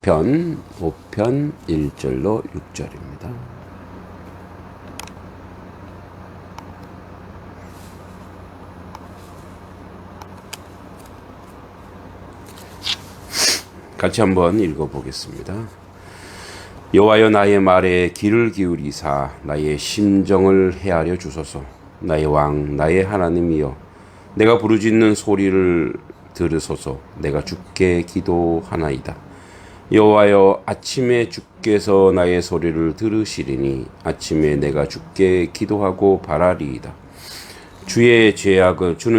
시편 5편 1절로 6절입니다. 같이 한번 읽어보겠습니다. 여호와여, 나의 말에 귀를 기울이사 나의 심정을 헤아려 주소서. 나의 왕, 나의 하나님이여, 내가 부르짖는 소리를 들으소서. 내가 주께 기도하나이다. 여호와여, 아침에 주께서 나의 소리를 들으시리니 아침에 내가 주께 기도하고 바라리이다. 주는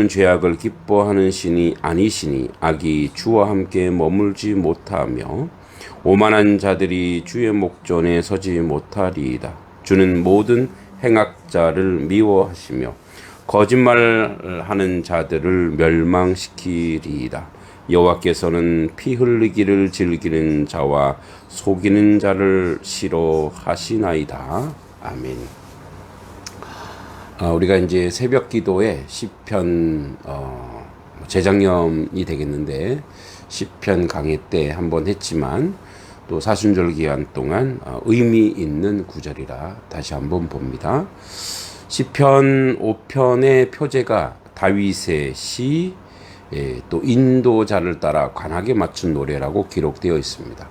죄악을 기뻐하는 신이 아니시니 악이 주와 함께 머물지 못하며 오만한 자들이 주의 목전에 서지 못하리이다. 주는 모든 행악자를 미워하시며 거짓말하는 자들을 멸망시키리이다. 여호와께서는 피 흘리기를 즐기는 자와 속이는 자를 싫어하시나이다. 아멘. 우리가 이제 새벽 기도에 시편 재작년이 되겠는데 시편 강의 때 한번 했지만 또 사순절 기간 동안 의미 있는 구절이라 다시 한번 봅니다. 시편 5편의 표제가 다윗의 시, 또 인도자를 따라 관하게 맞춘 노래라고 기록되어 있습니다.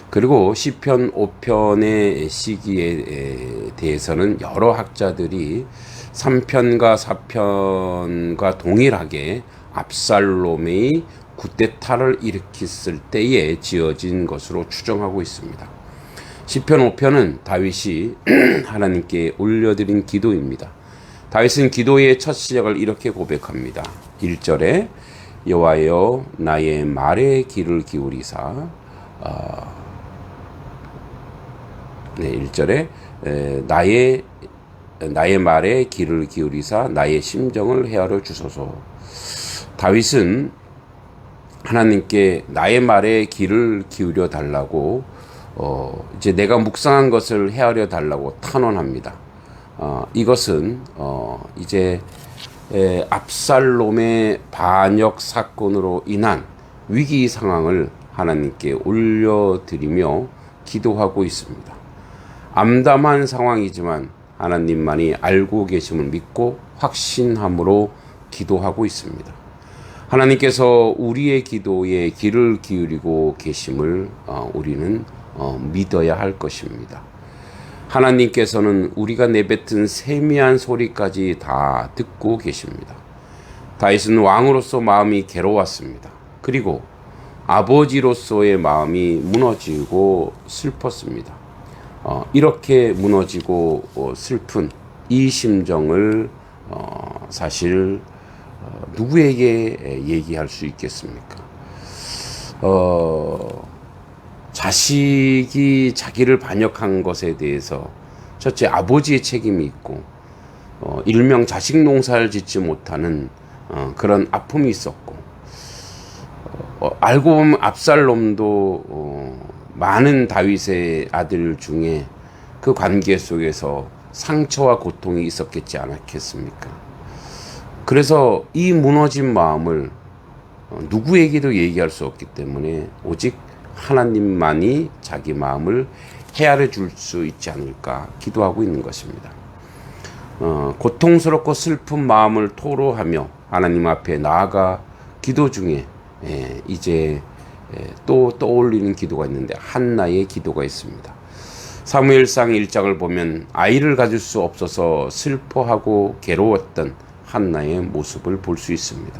그리고 시편 5편의 시기에 대해서는 여러 학자들이 3편과 4편과 동일하게 압살롬의 구테타를 일으켰을 때에 지어진 것으로 추정하고 있습니다. 시편 5편은 다윗이 하나님께 올려드린 기도입니다. 다윗은 기도의 첫 시작을 이렇게 고백합니다. 1절에 여호와여, 나의 말에 귀를 기울이사 1절에 나의 말에 귀를 기울이사 나의 심정을 헤아려 주소서. 다윗은 하나님께 나의 말에 귀를 기울여 달라고 이제 내가 묵상한 것을 헤아려 달라고 탄원합니다. 이것은 이제 압살롬의 반역 사건으로 인한 위기 상황을 하나님께 올려드리며 기도하고 있습니다. 암담한 상황이지만 하나님만이 알고 계심을 믿고 확신함으로 기도하고 있습니다. 하나님께서 우리의 기도에 귀를 기울이고 계심을 우리는 믿어야 할 것입니다. 하나님께서는 우리가 내뱉은 세미한 소리까지 다 듣고 계십니다. 다윗은 왕으로서 마음이 괴로웠습니다. 그리고 아버지로서의 마음이 무너지고 슬펐습니다. 이렇게 무너지고 슬픈 이 심정을 사실 누구에게 얘기할 수 있겠습니까? 자식이 자기를 반역한 것에 대해서 첫째 아버지의 책임이 있고 일명 자식 농사를 짓지 못하는 그런 아픔이 있었고 알고 보면 압살롬도 많은 다윗의 아들 중에 그 관계 속에서 상처와 고통이 있었겠지 않았겠습니까? 그래서 이 무너진 마음을 누구에게도 얘기할 수 없기 때문에 오직 하나님만이 자기 마음을 헤아려 줄 수 있지 않을까 기도하고 있는 것입니다. 고통스럽고 슬픈 마음을 토로하며 하나님 앞에 나아가 기도 중에 이제 또 떠올리는 기도가 있는데 한나의 기도가 있습니다. 사무엘상 1장을 보면 아이를 가질 수 없어서 슬퍼하고 괴로웠던 한나의 모습을 볼 수 있습니다.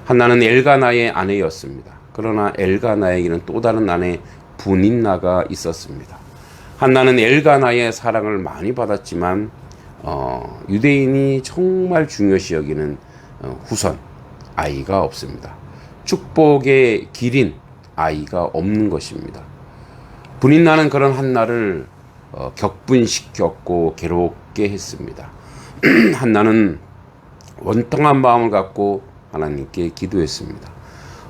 한나는 엘가나의 아내였습니다. 그러나 엘가나에게는 또 다른 아내 분인나가 있었습니다. 한나는 엘가나의 사랑을 많이 받았지만 유대인이 정말 중요시 여기는 후손 아이가 없습니다. 축복의 길인 아이가 없는 것입니다. 분인나는 그런 한나를 격분시켰고 괴롭게 했습니다. 한나는 원통한 마음을 갖고 하나님께 기도했습니다.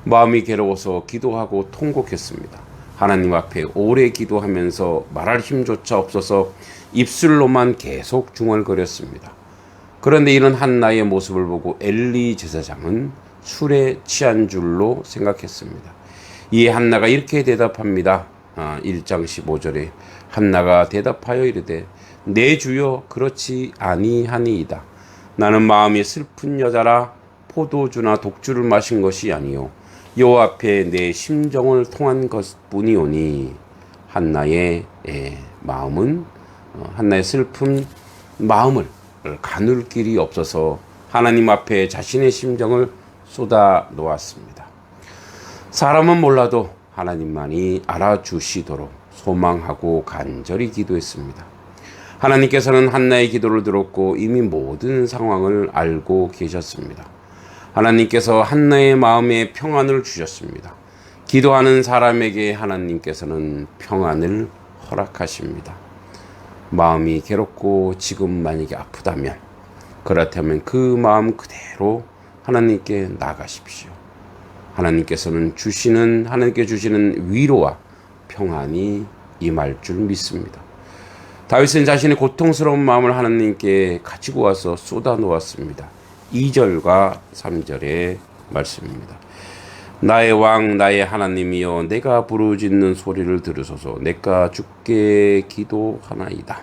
마음이 괴로워서 기도하고 통곡했습니다. 하나님 앞에 오래 기도하면서 말할 힘조차 없어서 입술로만 계속 중얼거렸습니다. 그런데 이런 한나의 모습을 보고 엘리 제사장은 술에 취한 줄로 생각했습니다. 이에 한나가 이렇게 대답합니다. 1장 15절에 한나가 대답하여 이르되 내 주여 그렇지 아니하니이다. 나는 마음이 슬픈 여자라 포도주나 독주를 마신 것이 아니요 여호와 앞에 내 심정을 통한 것뿐이오니. 한나의 마음은 한나의 슬픈 마음을 가눌 길이 없어서 하나님 앞에 자신의 심정을 쏟아 놓았습니다. 사람은 몰라도 하나님만이 알아주시도록 소망하고 간절히 기도했습니다. 하나님께서는 한나의 기도를 들었고 이미 모든 상황을 알고 계셨습니다. 하나님께서 한나의 마음에 평안을 주셨습니다. 기도하는 사람에게 하나님께서는 평안을 허락하십니다. 마음이 괴롭고 지금 만약에 아프다면, 그렇다면 그 마음 그대로 하나님께 나가십시오. 하나님께서는 하나님께 주시는 위로와 평안이 임할 줄 믿습니다. 다윗은 자신의 고통스러운 마음을 하나님께 가지고 와서 쏟아 놓았습니다. 2절과 3절의 말씀입니다. 나의 왕 나의 하나님이여 내가 부르짖는 소리를 들으소서. 내가 주께 기도하나이다.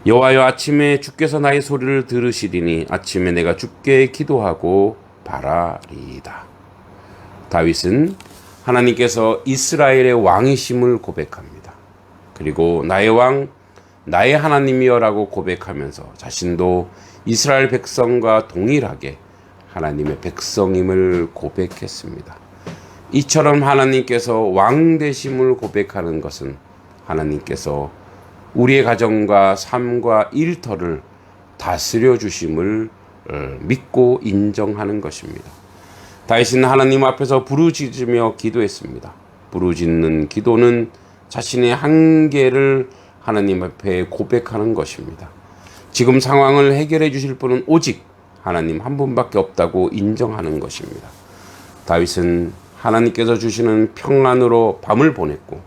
여호와여 아침에 주께서 나의 소리를 들으시리니 아침에 내가 주께 기도하고 바라리이다. 다윗은 하나님께서 이스라엘의 왕이심을 고백합니다. 그리고 나의 왕 나의 하나님이여라고 고백하면서 자신도 이스라엘 백성과 동일하게 하나님의 백성임을 고백했습니다. 이처럼 하나님께서 왕 되심을 고백하는 것은 하나님께서 우리의 가정과 삶과 일터를 다스려 주심을 믿고 인정하는 것입니다. 다윗은 하나님 앞에서 부르짖으며 기도했습니다. 부르짖는 기도는 자신의 한계를 하나님 앞에 고백하는 것입니다. 지금 상황을 해결해 주실 분은 오직 하나님 한 분밖에 없다고 인정하는 것입니다. 다윗은 하나님께서 주시는 평안으로 밤을 보냈고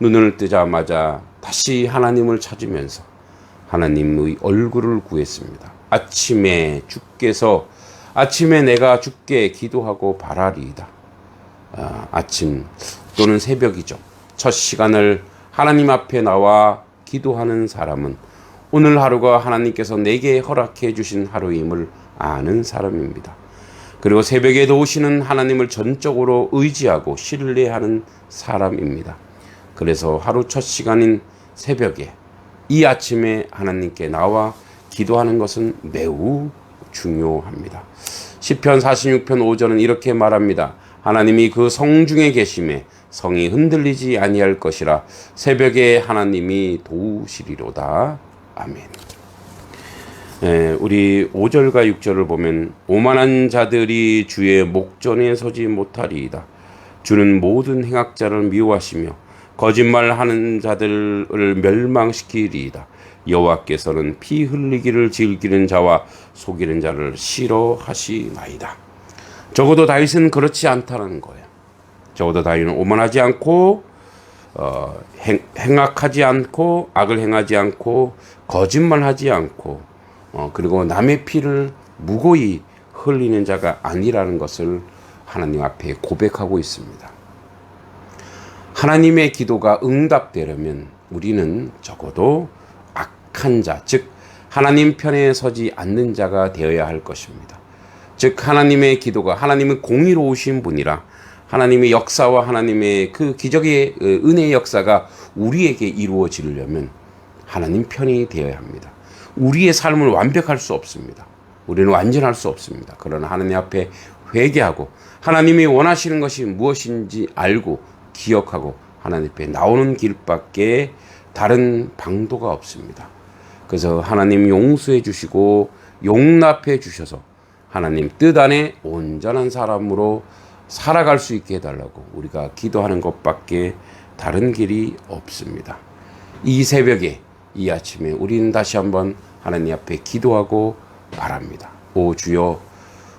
눈을 뜨자마자 다시 하나님을 찾으면서 하나님의 얼굴을 구했습니다. 아침에 내가 주께 기도하고 바라리이다. 아침 또는 새벽이죠. 첫 시간을 하나님 앞에 나와 기도하는 사람은 오늘 하루가 하나님께서 내게 허락해 주신 하루임을 아는 사람입니다. 그리고 새벽에도 오시는 하나님을 전적으로 의지하고 신뢰하는 사람입니다. 그래서 하루 첫 시간인 새벽에 이 아침에 하나님께 나와 기도하는 것은 매우 중요합니다. 시편 46편 5절은 이렇게 말합니다. 하나님이 그 성중에 계심에 성이 흔들리지 아니할 것이라 새벽에 하나님이 도우시리로다. 아멘. 우리 5절과 6절을 보면 오만한 자들이 주의 목전에 서지 못하리이다. 주는 모든 행악자를 미워하시며 거짓말하는 자들을 멸망시키리이다. 여호와께서는 피 흘리기를 즐기는 자와 속이는 자를 싫어하시나이다. 적어도 다윗은 그렇지 않다는 거예요. 적어도 다윗은 오만하지 않고 행악하지 않고 악을 행하지 않고 거짓말하지 않고 그리고 남의 피를 무고히 흘리는 자가 아니라는 것을 하나님 앞에 고백하고 있습니다. 하나님의 기도가 응답되려면 우리는 적어도 악한 자, 즉 하나님 편에 서지 않는 자가 되어야 할 것입니다. 즉 하나님의 기도가 하나님은 공의로우신 분이라 하나님의 역사와 하나님의 그 기적의 은혜의 역사가 우리에게 이루어지려면 하나님 편이 되어야 합니다. 우리의 삶을 완벽할 수 없습니다. 우리는 완전할 수 없습니다. 그러나 하나님 앞에 회개하고 하나님이 원하시는 것이 무엇인지 알고 기억하고 하나님 앞에 나오는 길밖에 다른 방도가 없습니다. 그래서 하나님 용서해 주시고 용납해 주셔서 하나님 뜻 안에 온전한 사람으로 살아갈 수 있게 해달라고 우리가 기도하는 것밖에 다른 길이 없습니다. 이 새벽에 이 아침에 우리는 다시 한번 하나님 앞에 기도하고 바랍니다. 오 주여,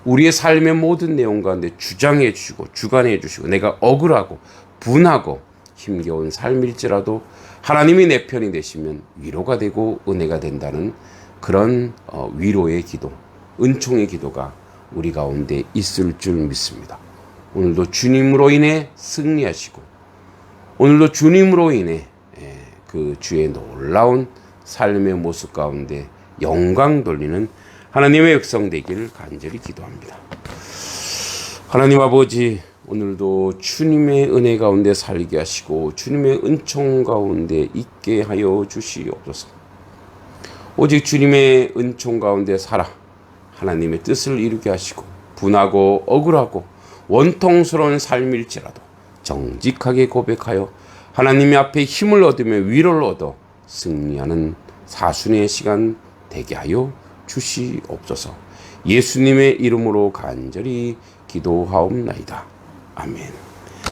우리의 삶의 모든 내용 가운데 주장해 주시고 주관해 주시고 내가 억울하고 분하고 힘겨운 삶일지라도 하나님이 내 편이 되시면 위로가 되고 은혜가 된다는 그런 위로의 기도, 은총의 기도가 우리 가운데 있을 줄 믿습니다. 오늘도 주님으로 인해 승리하시고 오늘도 주님으로 인해 그 주의 놀라운 삶의 모습 가운데 영광 돌리는 하나님의 역성 되기를 간절히 기도합니다. 하나님 아버지, 오늘도 주님의 은혜 가운데 살게 하시고 주님의 은총 가운데 있게 하여 주시옵소서. 오직 주님의 은총 가운데 살아 하나님의 뜻을 이루게 하시고 분하고 억울하고 원통스러운 삶일지라도 정직하게 고백하여 하나님 앞에 힘을 얻으며 위로를 얻어 승리하는 사순의 시간 되게 하여 주시옵소서. 예수님의 이름으로 간절히 기도하옵나이다. 아멘.